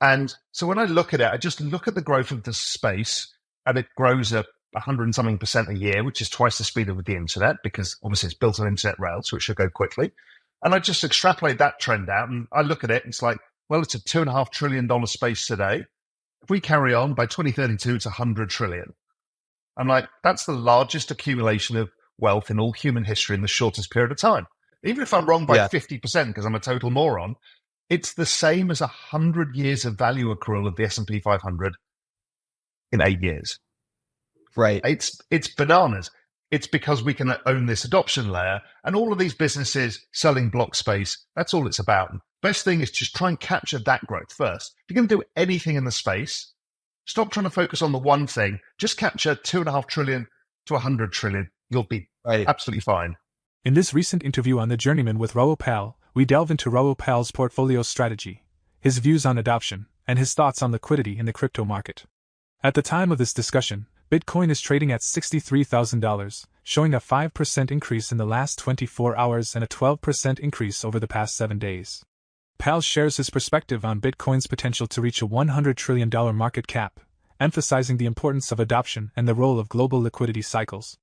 And so when I look at it, I just look at the growth of the space, and it grows at 100 and something % a year, which is twice the speed of the internet, because obviously it's built on internet rails, so it should go quickly. And I just extrapolate that trend out, and I look at it, and it's like, well, it's a $2.5 trillion space today. If we carry on, by 2032, it's 100 trillion. I'm like, that's the largest accumulation of wealth in all human history in the shortest period of time. Even if I'm wrong by 50%, because I'm a total moron, it's the same as 100 years of value accrual of the S&P 500 in 8 years. Right. It's bananas. It's because we can own this adoption layer, and all of these businesses selling block space, that's all it's about. Best thing is just try and capture that growth first. If you're going to do anything in the space, stop trying to focus on the one thing. Just capture 2.5 trillion to 100 trillion. You'll be absolutely fine. In this recent interview on The Journeyman with Raoul Pal, we delve into Raoul Pal's portfolio strategy, his views on adoption, and his thoughts on liquidity in the crypto market. At the time of this discussion, Bitcoin is trading at $63,000, showing a 5% increase in the last 24 hours and a 12% increase over the past 7 days. Pal shares his perspective on Bitcoin's potential to reach a $100 trillion market cap, emphasizing the importance of adoption and the role of global liquidity cycles.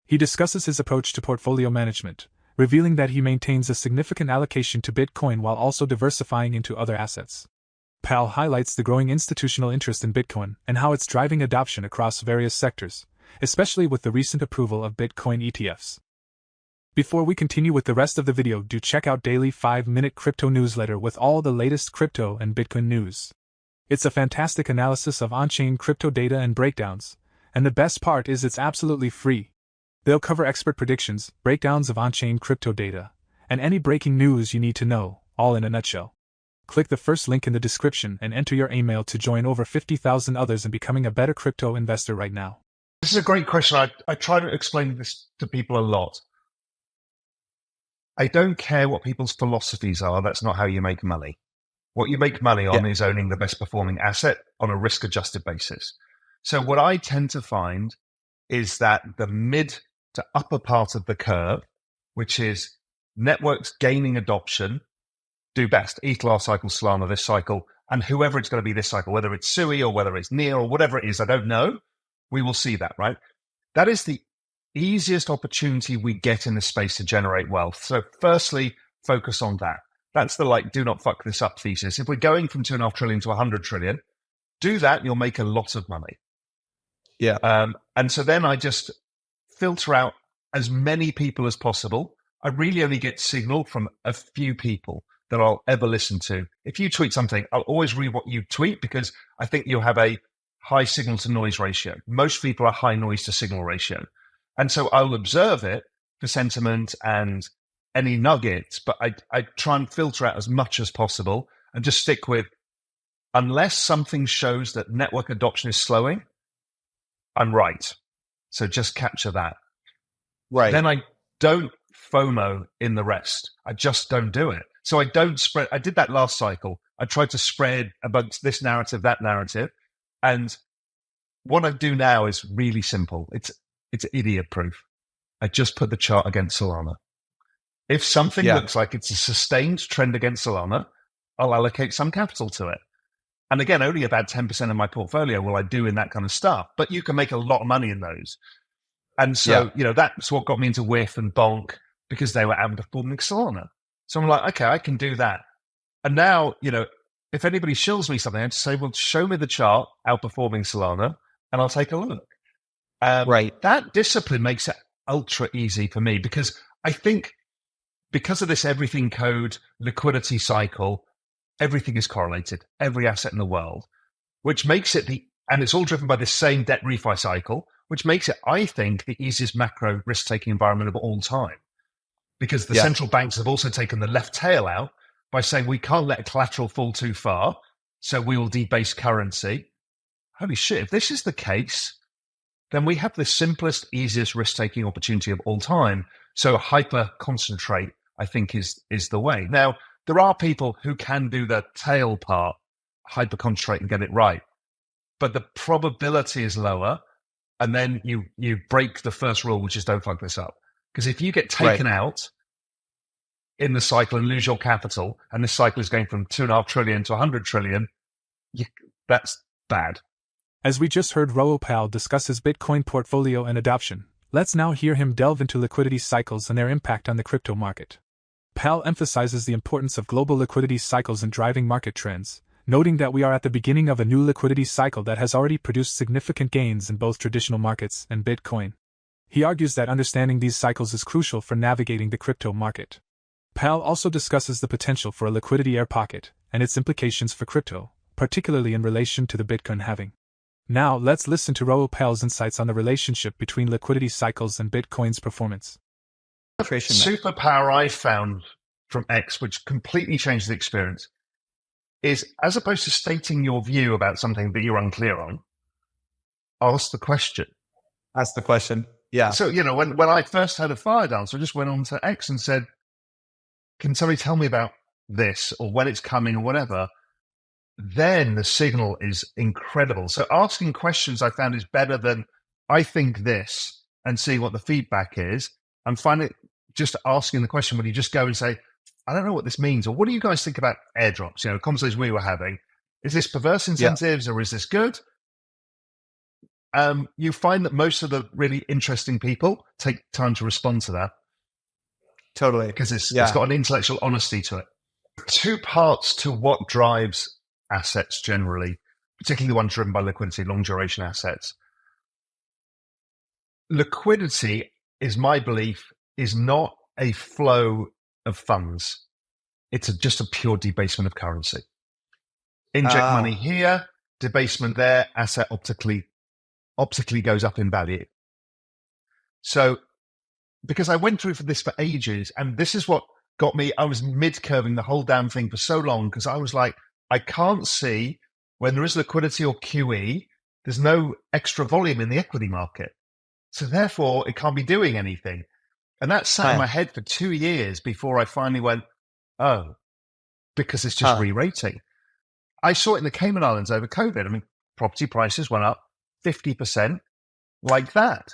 He discusses his approach to portfolio management, revealing that he maintains a significant allocation to Bitcoin while also diversifying into other assets. Pal highlights the growing institutional interest in Bitcoin and how it's driving adoption across various sectors, especially with the recent approval of Bitcoin ETFs. Before we continue with the rest of the video, do check out daily 5-minute crypto newsletter with all the latest crypto and Bitcoin news. It's a fantastic analysis of on-chain crypto data and breakdowns, and the best part is it's absolutely free. They'll cover expert predictions, breakdowns of on-chain crypto data, and any breaking news you need to know, all in a nutshell. Click the first link in the description and enter your email to join over 50,000 others in becoming a better crypto investor right now. This is a great question. I try to explain this to people a lot. I don't care what people's philosophies are. That's not how you make money. What you make money on is owning the best performing asset on a risk-adjusted basis. So what I tend to find is that the mid to upper part of the curve, which is networks gaining adoption, do best. Ether last cycle, Solana this cycle, and whoever it's going to be this cycle, whether it's Sui or whether it's Near or whatever it is, I don't know. We will see that, right? That is the easiest opportunity we get in this space to generate wealth. So firstly, focus on that. That's the do not fuck this up thesis. If we're going from 2.5 trillion to 100 trillion, do that, you'll make a lot of money. Yeah. And so then I just filter out as many people as possible. I really only get signal from a few people that I'll ever listen to. If you tweet something, I'll always read what you tweet because I think you'll have a high signal to noise ratio. Most people are high noise to signal ratio. And so I'll observe it for sentiment and any nuggets, but I try and filter out as much as possible and just stick with, unless something shows that network adoption is slowing, I'm right. So just capture that. Right. Then I don't FOMO in the rest. I just don't do it. So I don't spread. I did that last cycle. I tried to spread amongst this narrative, that narrative. And what I do now is really simple. It's idiot proof. I just put the chart against Solana. If something looks like it's a sustained trend against Solana, I'll allocate some capital to it. And again, only about 10% of my portfolio will I do in that kind of stuff. But you can make a lot of money in those. And so, that's what got me into WIF and Bonk because they were outperforming Solana. So I'm like, okay, I can do that. And now, if anybody shills me something, I just say, well, show me the chart outperforming Solana and I'll take a look. Right. That discipline makes it ultra easy for me because I think because of this everything code liquidity cycle, everything is correlated, every asset in the world, which makes it and it's all driven by the same debt refi cycle, which makes it, I think, the easiest macro risk-taking environment of all time. Because the central banks have also taken the left tail out by saying we can't let collateral fall too far, so we will debase currency. Holy shit, if this is the case, then we have the simplest, easiest risk-taking opportunity of all time. So hyper-concentrate, I think, is the way. Now, there are people who can do the tail part, hyper-concentrate and get it right. But the probability is lower, and then you break the first rule, which is don't fuck this up. Because if you get taken out in the cycle and lose your capital, and this cycle is going from 2.5 trillion to 100 trillion, that's bad. As we just heard Raoul Pal discuss his Bitcoin portfolio and adoption, let's now hear him delve into liquidity cycles and their impact on the crypto market. Pal emphasizes the importance of global liquidity cycles in driving market trends, noting that we are at the beginning of a new liquidity cycle that has already produced significant gains in both traditional markets and Bitcoin. He argues that understanding these cycles is crucial for navigating the crypto market. Pal also discusses the potential for a liquidity air pocket and its implications for crypto, particularly in relation to the Bitcoin halving. Now, let's listen to Raoul Pal's insights on the relationship between liquidity cycles and Bitcoin's performance. Superpower I found from X, which completely changed the experience, is as opposed to stating your view about something that you're unclear on, ask the question. Ask the question. Yeah. So, when I first had a fire dance, I just went on to X and said, can somebody tell me about this or when it's coming or whatever? Then the signal is incredible. So asking questions I found is better than I think this and see what the feedback is. And find it just asking the question when you just go and say, I don't know what this means. Or what do you guys think about airdrops? The conversation we were having. Is this perverse incentives or is this good? You find that most of the really interesting people take time to respond to that. Totally. Because it's got an intellectual honesty to it. Two parts to what drives assets generally, particularly the ones driven by liquidity, long duration assets. Liquidity, is my belief, is not a flow of funds. It's just a pure debasement of currency. Inject money here, debasement there, asset optically goes up in value. So, because I went through this for ages, and this is what got me, I was mid-curving the whole damn thing for so long, because I was like, I can't see when there is liquidity or QE, there's no extra volume in the equity market. So therefore, it can't be doing anything. And that sat in my head for 2 years before I finally went, oh, because it's just re-rating. I saw it in the Cayman Islands over COVID. I mean, property prices went up 50% like that.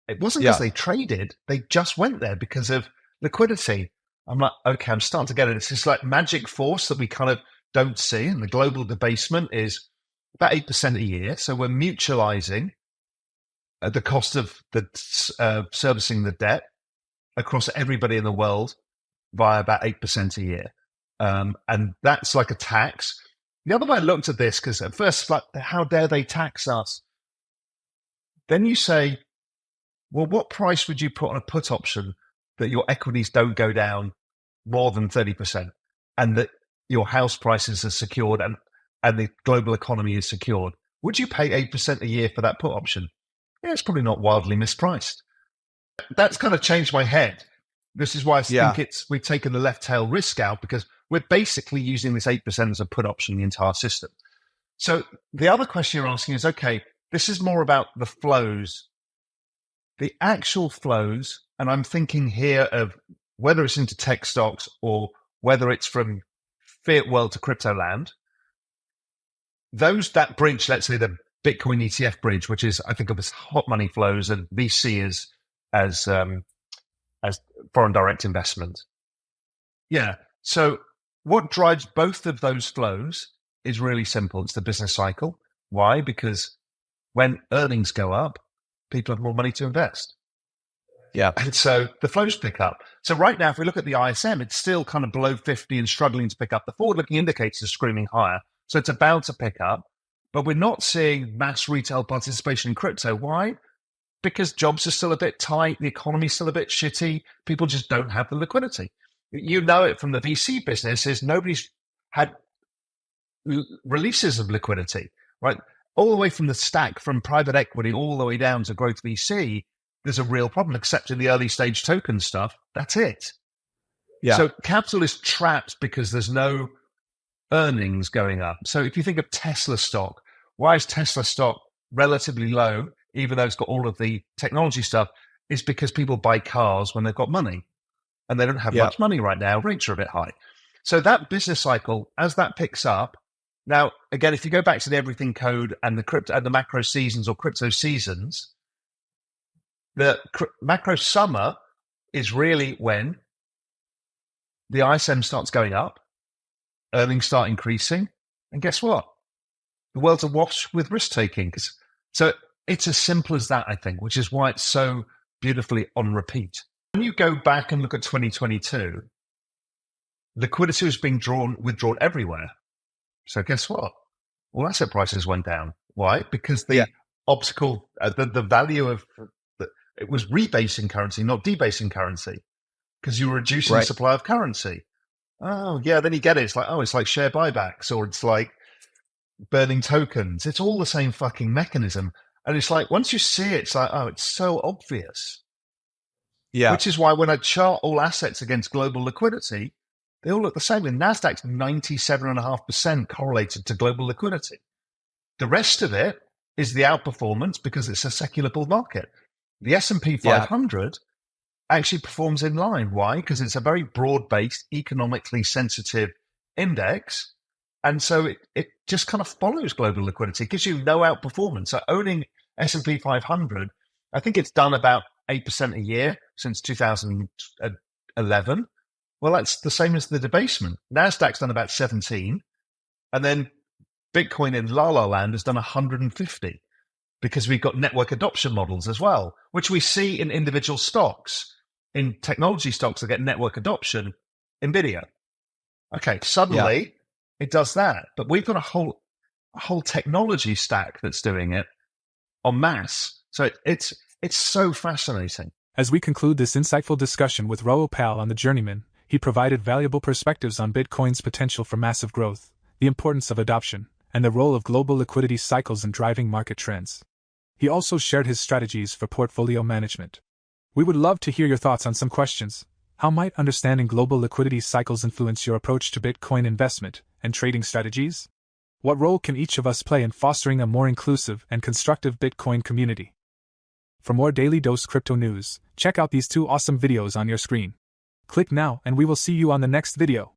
It wasn't because they traded. They just went there because of liquidity. I'm like, okay, I'm starting to get it. It's this like magic force that we kind of don't see. And the global debasement is about 8% a year. So we're mutualizing the cost of the servicing the debt across everybody in the world by about 8% a year. And that's like a tax. The other way I looked at this, because at first, like, how dare they tax us? Then you say, well, what price would you put on a put option that your equities don't go down more than 30% and that your house prices are secured and the global economy is secured? Would you pay 8% a year for that put option? Yeah, it's probably not wildly mispriced. That's kind of changed my head. This is why I think we've taken the left tail risk out, because we're basically using this 8% as a put option in the entire system. So the other question you're asking is, okay, this is more about the flows. The actual flows, and I'm thinking here of whether it's into tech stocks or whether it's from fiat world to crypto land, that bridge, let's say the Bitcoin ETF bridge, which is, I think of as hot money flows and VC as foreign direct investment. Yeah. So what drives both of those flows is really simple. It's the business cycle. Why? Because when earnings go up, people have more money to invest. Yeah. And so the flows pick up. So right now, if we look at the ISM, it's still kind of below 50 and struggling to pick up. The forward-looking indicators are screaming higher. So it's about to pick up. But we're not seeing mass retail participation in crypto. Why? Because jobs are still a bit tight. The economy's still a bit shitty. People just don't have the liquidity. You know it from the VC business is nobody's had releases of liquidity, right? All the way from the stack, from private equity all the way down to growth VC, there's a real problem, except in the early stage token stuff. That's it. Yeah. So capital is trapped because there's no earnings going up. So if you think of Tesla stock, why is Tesla stock relatively low, even though it's got all of the technology stuff? Is because people buy cars when they've got money, and they don't have much money right now. Rates are a bit high. So that business cycle, as that picks up, now, again, if you go back to the everything code and the crypto and the macro seasons or crypto seasons, the macro summer is really when the ISM starts going up, earnings start increasing, and guess what? The world's awash with risk-taking. So it's as simple as that, I think, which is why it's so beautifully on repeat. When you go back and look at 2022, liquidity was being withdrawn everywhere. So guess what? All asset prices went down. Why? Because the obstacle, the value of it was rebasing currency, not debasing currency, because you were reducing the supply of currency. Oh, yeah. Then you get it. It's like share buybacks, or it's like burning tokens. It's all the same fucking mechanism. And it's like, once you see it, it's like, oh, it's so obvious. Yeah. Which is why when I chart all assets against global liquidity, they all look the same. And NASDAQ's 97.5% correlated to global liquidity. The rest of it is the outperformance because it's a secular bull market. The S&P 500 actually performs in line. Why? Because it's a very broad-based, economically sensitive index. And so it just kind of follows global liquidity. It gives you no outperformance. So owning S&P 500, I think it's done about 8% a year since 2011. Well, that's the same as the debasement. NASDAQ's done about 17. And then Bitcoin in La La Land has done 150 because we've got network adoption models as well, which we see in individual stocks. In technology stocks that get network adoption, NVIDIA. Okay, suddenly it does that. But we've got a whole technology stack that's doing it en masse. So it's so fascinating. As we conclude this insightful discussion with Raoul Pal on the Journeyman, he provided valuable perspectives on Bitcoin's potential for massive growth, the importance of adoption, and the role of global liquidity cycles in driving market trends. He also shared his strategies for portfolio management. We would love to hear your thoughts on some questions. How might understanding global liquidity cycles influence your approach to Bitcoin investment and trading strategies? What role can each of us play in fostering a more inclusive and constructive Bitcoin community? For more Daily Dose Crypto news, check out these 2 awesome videos on your screen. Click now and we will see you on the next video.